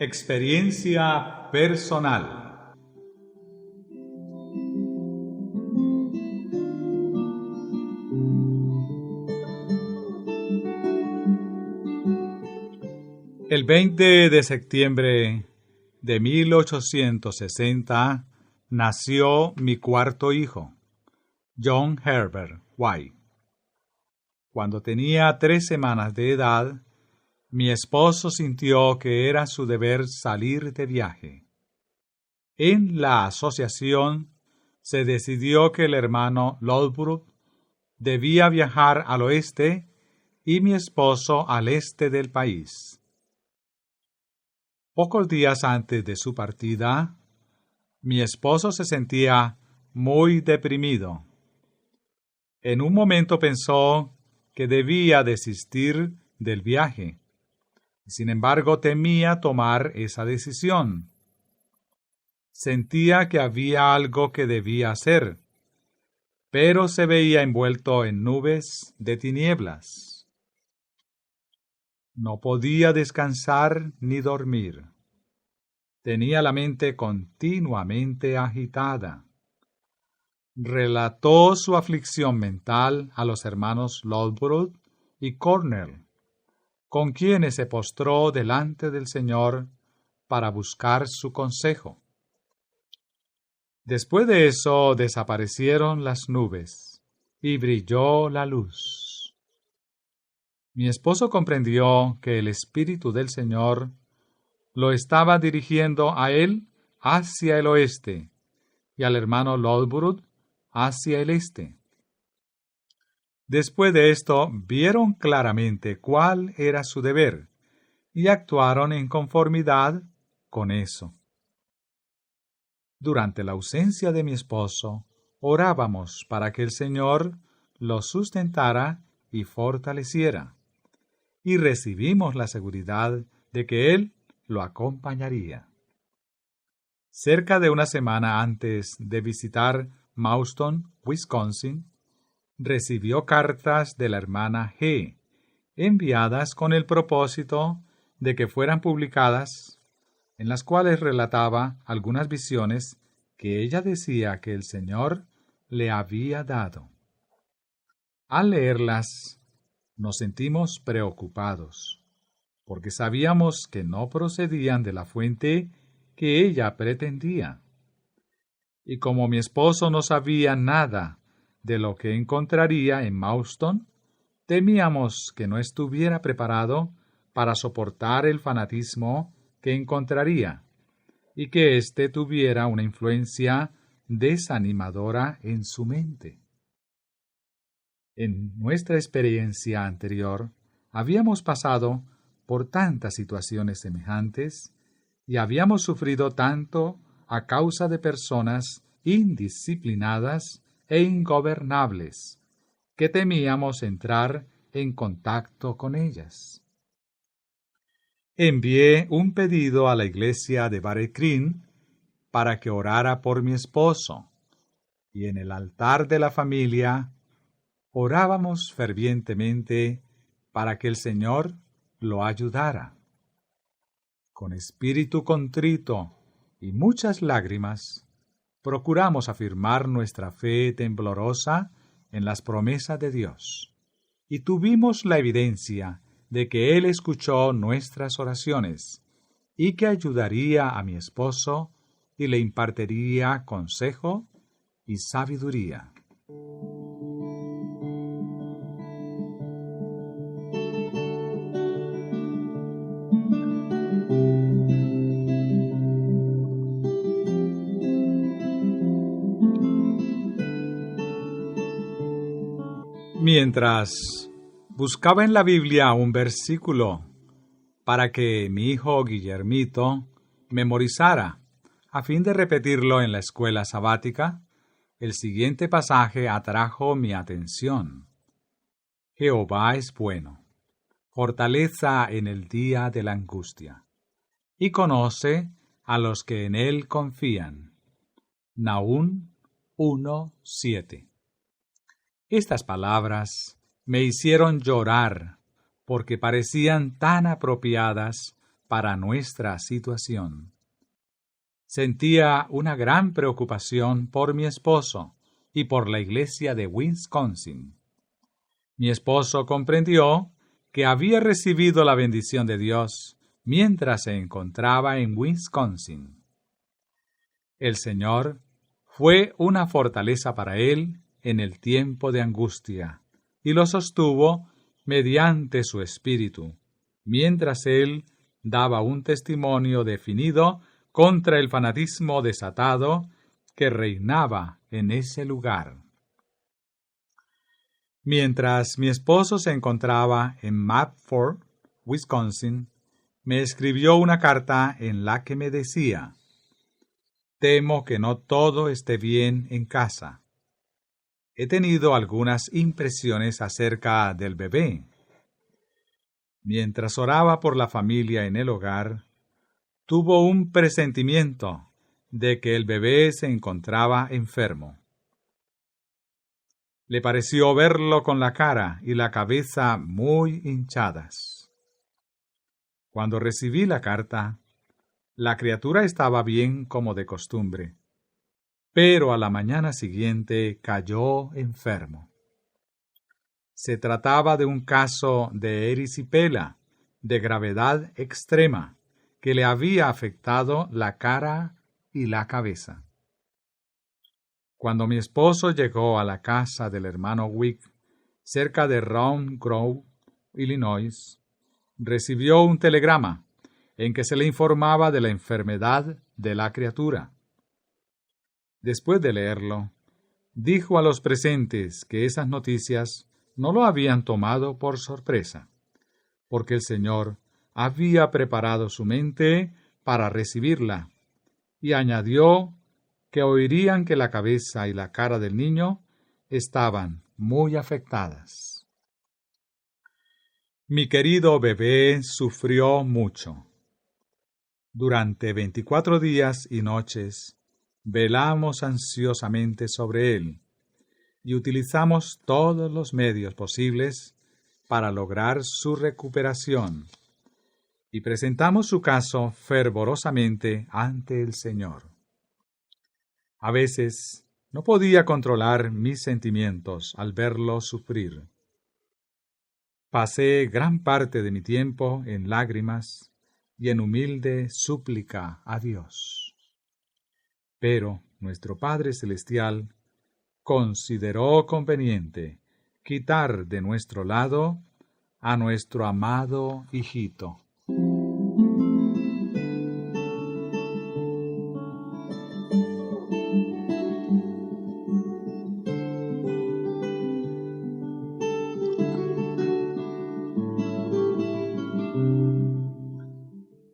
Experiencia personal. El 20 de septiembre de 1860 nació mi cuarto hijo, John Herbert White. Cuando tenía 3 semanas de edad, mi esposo sintió que era su deber salir de viaje. En la asociación se decidió que el hermano Lodbrok debía viajar al oeste y mi esposo al este del país. Pocos días antes de su partida, mi esposo se sentía muy deprimido. En un momento pensó que debía desistir del viaje. Sin embargo, temía tomar esa decisión. Sentía que había algo que debía hacer, pero se veía envuelto en nubes de tinieblas. No podía descansar ni dormir. Tenía la mente continuamente agitada. Relató su aflicción mental a los hermanos Lodbrok y Cornell, con quienes se postró delante del Señor para buscar su consejo. Después de eso desaparecieron las nubes y brilló la luz. Mi esposo comprendió que el Espíritu del Señor lo estaba dirigiendo a él hacia el oeste y al hermano Lodbrok hacia el este. Después de esto, vieron claramente cuál era su deber y actuaron en conformidad con eso. Durante la ausencia de mi esposo, orábamos para que el Señor lo sustentara y fortaleciera, y recibimos la seguridad de que Él lo acompañaría. Cerca de una semana antes de visitar Mauston, Wisconsin, recibió cartas de la hermana G., enviadas con el propósito de que fueran publicadas, en las cuales relataba algunas visiones que ella decía que el Señor le había dado. Al leerlas, nos sentimos preocupados, porque sabíamos que no procedían de la fuente que ella pretendía. Y como mi esposo no sabía nada de lo que encontraría en Mauston, temíamos que no estuviera preparado para soportar el fanatismo que encontraría y que éste tuviera una influencia desanimadora en su mente. En nuestra experiencia anterior, habíamos pasado por tantas situaciones semejantes y habíamos sufrido tanto a causa de personas indisciplinadas e ingobernables, que temíamos entrar en contacto con ellas. Envié un pedido a la iglesia de Battle Creek para que orara por mi esposo, y en el altar de la familia orábamos fervientemente para que el Señor lo ayudara. Con espíritu contrito y muchas lágrimas, procuramos afirmar nuestra fe temblorosa en las promesas de Dios, y tuvimos la evidencia de que Él escuchó nuestras oraciones y que ayudaría a mi esposo y le impartiría consejo y sabiduría. Mientras buscaba en la Biblia un versículo para que mi hijo Guillermito memorizara, a fin de repetirlo en la escuela sabática, el siguiente pasaje atrajo mi atención. Jehová es bueno, fortaleza en el día de la angustia, y conoce a los que en él confían. Nahum 1:7. Estas palabras me hicieron llorar porque parecían tan apropiadas para nuestra situación. Sentía una gran preocupación por mi esposo y por la iglesia de Wisconsin. Mi esposo comprendió que había recibido la bendición de Dios mientras se encontraba en Wisconsin. El Señor fue una fortaleza para él en el tiempo de angustia y lo sostuvo mediante su espíritu, mientras él daba un testimonio definido contra el fanatismo desatado que reinaba en ese lugar. Mientras mi esposo se encontraba en Medford, Wisconsin, me escribió una carta en la que me decía: «Temo que no todo esté bien en casa. He tenido algunas impresiones acerca del bebé». Mientras oraba por la familia en el hogar, tuvo un presentimiento de que el bebé se encontraba enfermo. Le pareció verlo con la cara y la cabeza muy hinchadas. Cuando recibí la carta, la criatura estaba bien como de costumbre, pero a la mañana siguiente cayó enfermo. Se trataba de un caso de erisipela de gravedad extrema que le había afectado la cara y la cabeza. Cuando mi esposo llegó a la casa del hermano Wick, cerca de Round Grove, Illinois, recibió un telegrama en que se le informaba de la enfermedad de la criatura. Después de leerlo, dijo a los presentes que esas noticias no lo habían tomado por sorpresa, porque el Señor había preparado su mente para recibirla, y añadió que oirían que la cabeza y la cara del niño estaban muy afectadas. Mi querido bebé sufrió mucho. Durante 24 días y noches velamos ansiosamente sobre él y utilizamos todos los medios posibles para lograr su recuperación, y presentamos su caso fervorosamente ante el Señor. A veces no podía controlar mis sentimientos al verlo sufrir. Pasé gran parte de mi tiempo en lágrimas y en humilde súplica a Dios. Pero nuestro Padre Celestial consideró conveniente quitar de nuestro lado a nuestro amado hijito.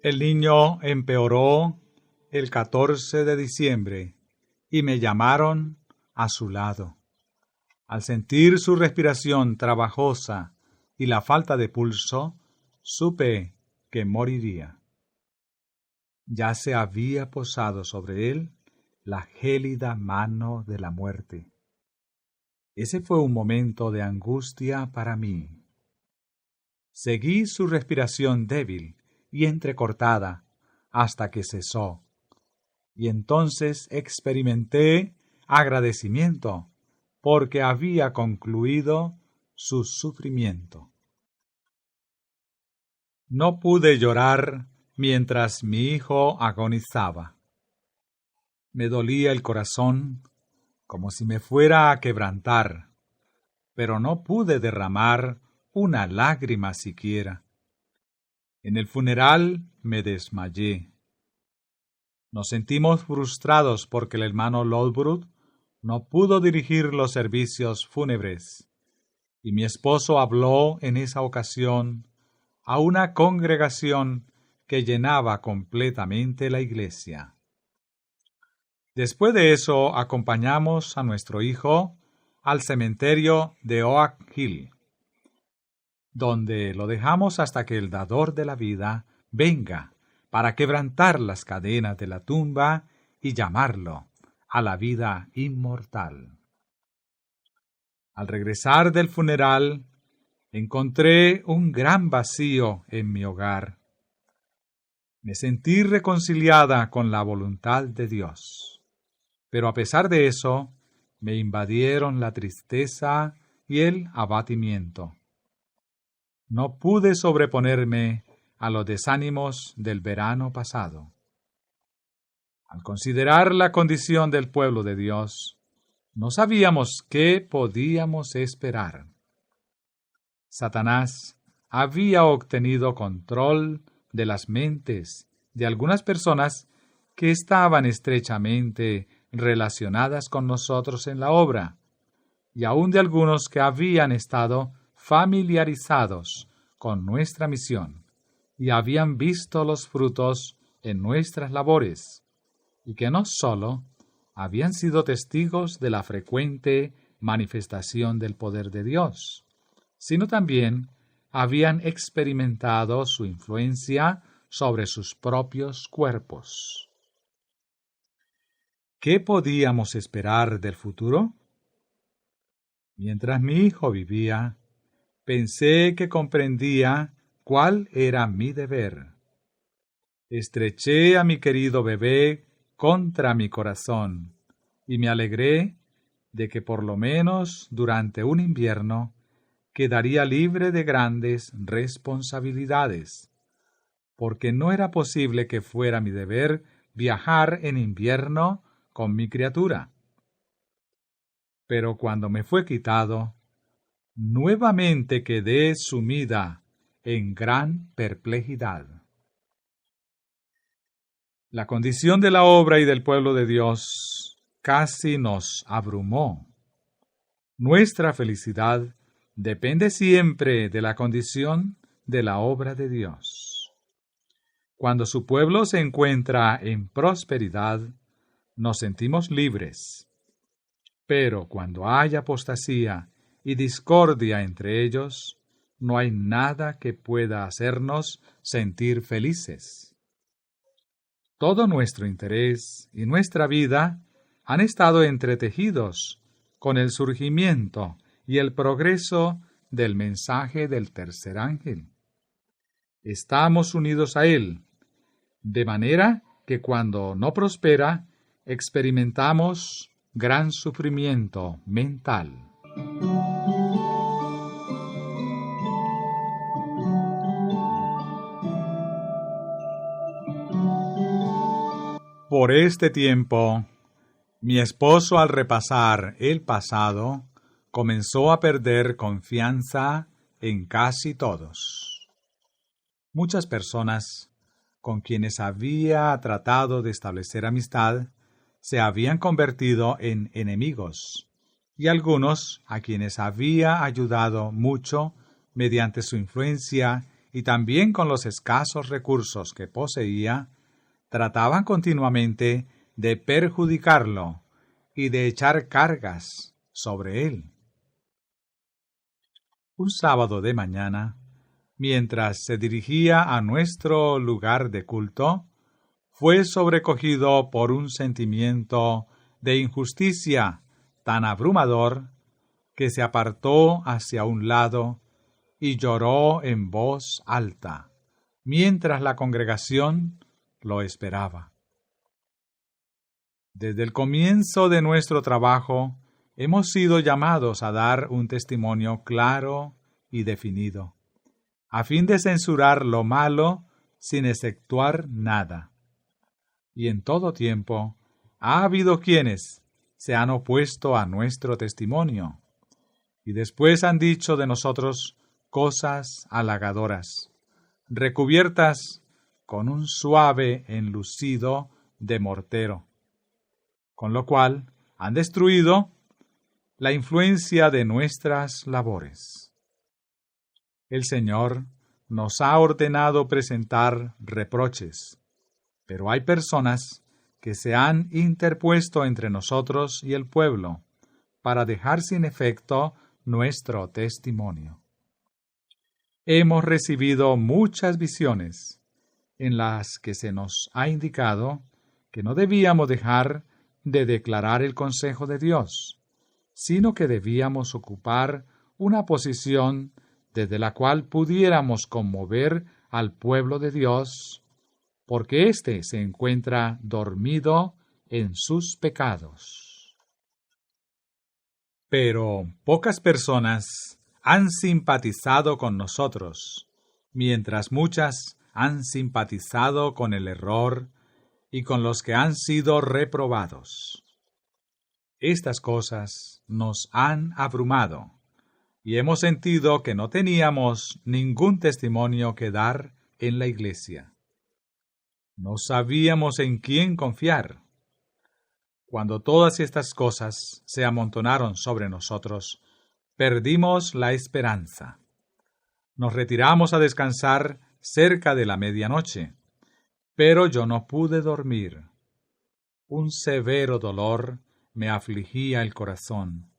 El niño empeoró el 14 de diciembre y me llamaron a su lado. Al sentir su respiración trabajosa y la falta de pulso, supe que moriría. Ya se había posado sobre él la gélida mano de la muerte. Ese fue un momento de angustia para mí. Seguí su respiración débil y entrecortada hasta que cesó, y entonces experimenté agradecimiento porque había concluido su sufrimiento. No pude llorar mientras mi hijo agonizaba. Me dolía el corazón como si me fuera a quebrantar, pero no pude derramar una lágrima siquiera. En el funeral me desmayé. Nos sentimos frustrados porque el hermano Lodbrok no pudo dirigir los servicios fúnebres, y mi esposo habló en esa ocasión a una congregación que llenaba completamente la iglesia. Después de eso, acompañamos a nuestro hijo al cementerio de Oak Hill, donde lo dejamos hasta que el dador de la vida venga para quebrantar las cadenas de la tumba y llamarlo a la vida inmortal. Al regresar del funeral, encontré un gran vacío en mi hogar. Me sentí reconciliada con la voluntad de Dios. Pero a pesar de eso, me invadieron la tristeza y el abatimiento. No pude sobreponerme a los desánimos del verano pasado. Al considerar la condición del pueblo de Dios, no sabíamos qué podíamos esperar. Satanás había obtenido control de las mentes de algunas personas que estaban estrechamente relacionadas con nosotros en la obra, y aun de algunos que habían estado familiarizados con nuestra misión y habían visto los frutos en nuestras labores, y que no sólo habían sido testigos de la frecuente manifestación del poder de Dios, sino también habían experimentado su influencia sobre sus propios cuerpos. ¿Qué podíamos esperar del futuro? Mientras mi hijo vivía, pensé que comprendía cuál era mi deber. Estreché a mi querido bebé contra mi corazón y me alegré de que por lo menos durante un invierno quedaría libre de grandes responsabilidades, porque no era posible que fuera mi deber viajar en invierno con mi criatura. Pero cuando me fue quitado, nuevamente quedé sumida en gran perplejidad. La condición de la obra y del pueblo de Dios casi nos abrumó. Nuestra felicidad depende siempre de la condición de la obra de Dios. Cuando su pueblo se encuentra en prosperidad, nos sentimos libres. Pero cuando hay apostasía y discordia entre ellos, no hay nada que pueda hacernos sentir felices. Todo nuestro interés y nuestra vida han estado entretejidos con el surgimiento y el progreso del mensaje del tercer ángel. Estamos unidos a él, de manera que cuando no prospera, experimentamos gran sufrimiento mental. Por este tiempo, mi esposo, al repasar el pasado, comenzó a perder confianza en casi todos. Muchas personas con quienes había tratado de establecer amistad se habían convertido en enemigos, y algunos a quienes había ayudado mucho mediante su influencia y también con los escasos recursos que poseía, trataban continuamente de perjudicarlo y de echar cargas sobre él. Un sábado de mañana, mientras se dirigía a nuestro lugar de culto, fue sobrecogido por un sentimiento de injusticia tan abrumador que se apartó hacia un lado y lloró en voz alta, mientras la congregación lo esperaba. Desde el comienzo de nuestro trabajo, hemos sido llamados a dar un testimonio claro y definido, a fin de censurar lo malo sin exceptuar nada. Y en todo tiempo ha habido quienes se han opuesto a nuestro testimonio, y después han dicho de nosotros cosas halagadoras, recubiertas con un suave enlucido de mortero, con lo cual han destruido la influencia de nuestras labores. El Señor nos ha ordenado presentar reproches, pero hay personas que se han interpuesto entre nosotros y el pueblo para dejar sin efecto nuestro testimonio. Hemos recibido muchas visiones en las que se nos ha indicado que no debíamos dejar de declarar el consejo de Dios, sino que debíamos ocupar una posición desde la cual pudiéramos conmover al pueblo de Dios porque éste se encuentra dormido en sus pecados. Pero pocas personas han simpatizado con nosotros, mientras muchas han simpatizado con el error y con los que han sido reprobados. Estas cosas nos han abrumado, y hemos sentido que no teníamos ningún testimonio que dar en la iglesia. No sabíamos en quién confiar. Cuando todas estas cosas se amontonaron sobre nosotros, perdimos la esperanza. Nos retiramos a descansar cerca de la medianoche, pero yo no pude dormir. Un severo dolor me afligía el corazón.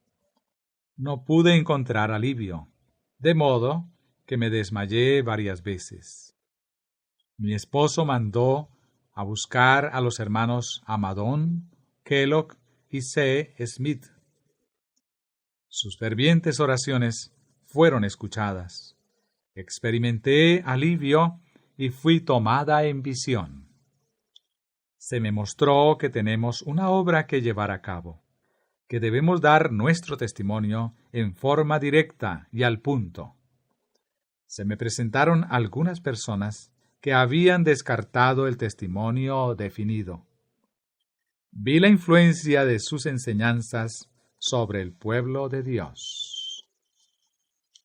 No pude encontrar alivio, de modo que me desmayé varias veces. Mi esposo mandó a buscar a los hermanos Amadón, Kellogg y C. Smith. Sus fervientes oraciones fueron escuchadas. Experimenté alivio y fui tomada en visión. Se me mostró que tenemos una obra que llevar a cabo, que debemos dar nuestro testimonio en forma directa y al punto. Se me presentaron algunas personas que habían descartado el testimonio definido. Vi la influencia de sus enseñanzas sobre el pueblo de Dios.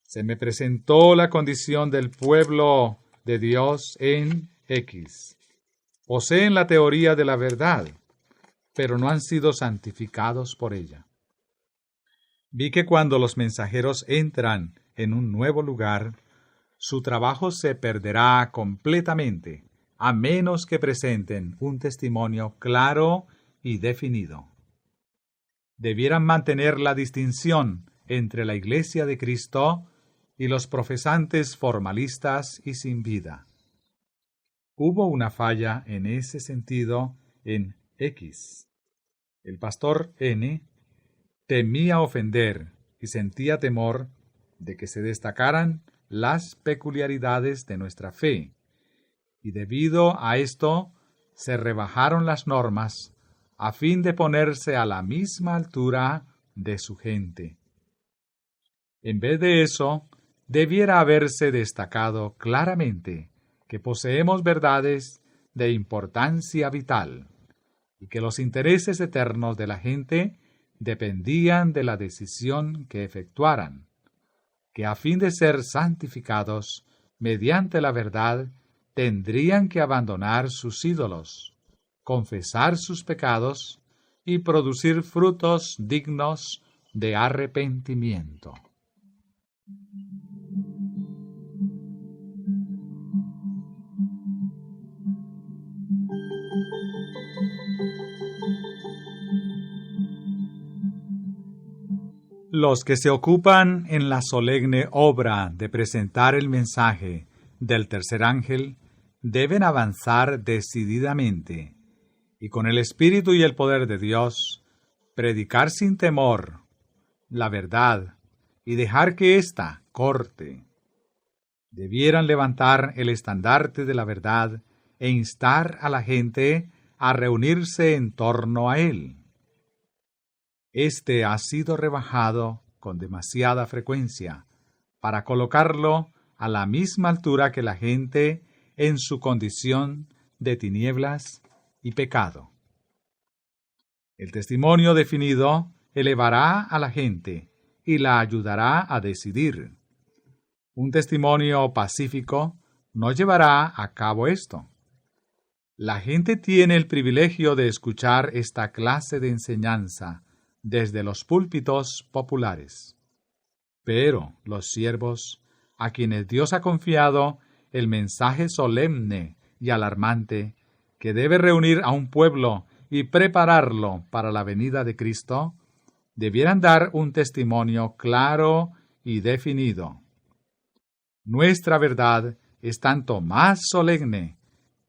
Se me presentó la condición del pueblo de Dios en X. Poseen la teoría de la verdad, pero no han sido santificados por ella. Vi que cuando los mensajeros entran en un nuevo lugar, su trabajo se perderá completamente, a menos que presenten un testimonio claro y definido. Debieran mantener la distinción entre la Iglesia de Cristo y los profesantes formalistas y sin vida. Hubo una falla en ese sentido en X. El pastor N. temía ofender y sentía temor de que se destacaran las peculiaridades de nuestra fe, y debido a esto se rebajaron las normas a fin de ponerse a la misma altura de su gente. En vez de eso, debiera haberse destacado claramente que poseemos verdades de importancia vital y que los intereses eternos de la gente dependían de la decisión que efectuaran, que a fin de ser santificados mediante la verdad tendrían que abandonar sus ídolos, confesar sus pecados y producir frutos dignos de arrepentimiento. Los que se ocupan en la solemne obra de presentar el mensaje del tercer ángel deben avanzar decididamente y con el espíritu y el poder de Dios predicar sin temor la verdad y dejar que ésta corte. Debieran levantar el estandarte de la verdad e instar a la gente a reunirse en torno a él. Este ha sido rebajado con demasiada frecuencia para colocarlo a la misma altura que la gente en su condición de tinieblas y pecado. El testimonio definido elevará a la gente y la ayudará a decidir. Un testimonio pacífico no llevará a cabo esto. La gente tiene el privilegio de escuchar esta clase de enseñanza desde los púlpitos populares. Pero los siervos, a quienes Dios ha confiado el mensaje solemne y alarmante que debe reunir a un pueblo y prepararlo para la venida de Cristo, debieran dar un testimonio claro y definido. Nuestra verdad es tanto más solemne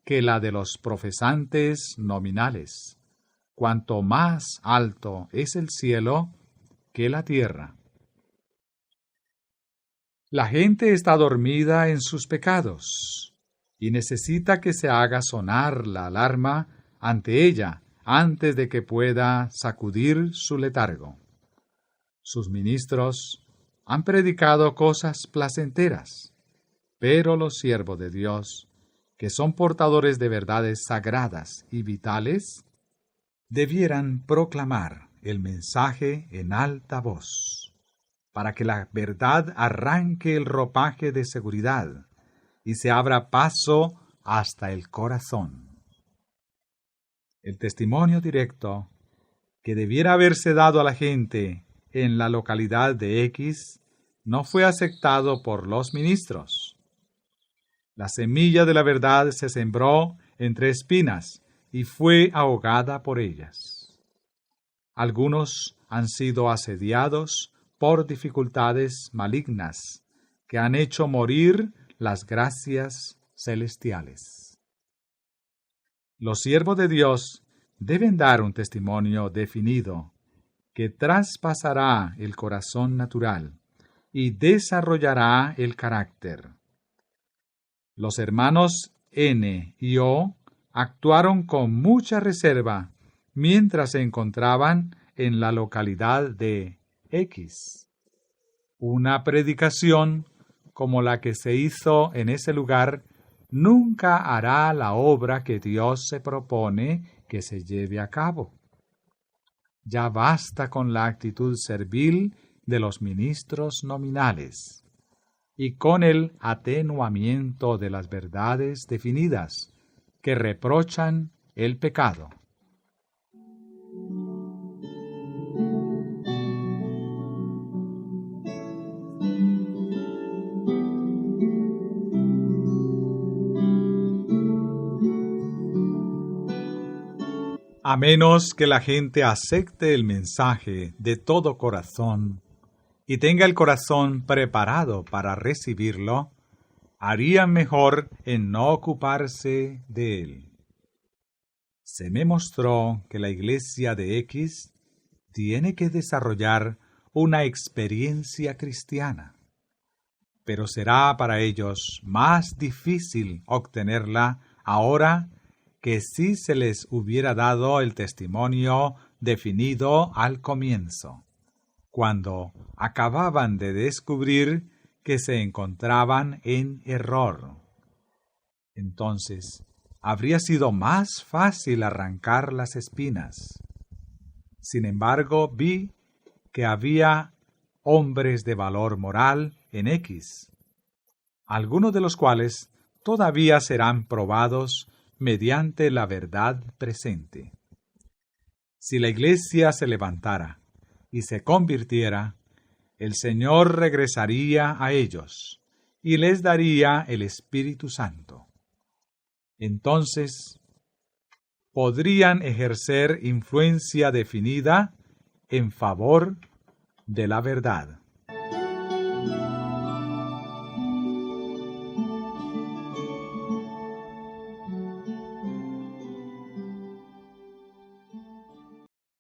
que la de los profesantes nominales, cuanto más alto es el cielo que la tierra. La gente está dormida en sus pecados. y necesita que se haga sonar la alarma ante ella antes de que pueda sacudir su letargo. Sus ministros han predicado cosas placenteras, pero los siervos de Dios, que son portadores de verdades sagradas y vitales, debieran proclamar el mensaje en alta voz, para que la verdad arranque el ropaje de seguridad y se abra paso hasta el corazón. El testimonio directo que debiera haberse dado a la gente en la localidad de X no fue aceptado por los ministros. La semilla de la verdad se sembró entre espinas y fue ahogada por ellas. Algunos han sido asediados por dificultades malignas que han hecho morir las gracias celestiales. Los siervos de Dios deben dar un testimonio definido que traspasará el corazón natural y desarrollará el carácter. Los hermanos N y O actuaron con mucha reserva mientras se encontraban en la localidad de X. Una predicación como la que se hizo en ese lugar nunca hará la obra que Dios se propone que se lleve a cabo. Ya basta con la actitud servil de los ministros nominales y con el atenuamiento de las verdades definidas que reprochan el pecado. A menos que la gente acepte el mensaje de todo corazón y tenga el corazón preparado para recibirlo, harían mejor en no ocuparse de él. Se me mostró que la iglesia de X tiene que desarrollar una experiencia cristiana, pero será para ellos más difícil obtenerla ahora que si se les hubiera dado el testimonio definido al comienzo, cuando acababan de descubrir que se encontraban en error. Entonces, habría sido más fácil arrancar las espinas. Sin embargo, vi que había hombres de valor moral en X, algunos de los cuales todavía serán probados mediante la verdad presente. Si la iglesia se levantara y se convirtiera, el Señor regresaría a ellos y les daría el Espíritu Santo. Entonces, podrían ejercer influencia definida en favor de la verdad.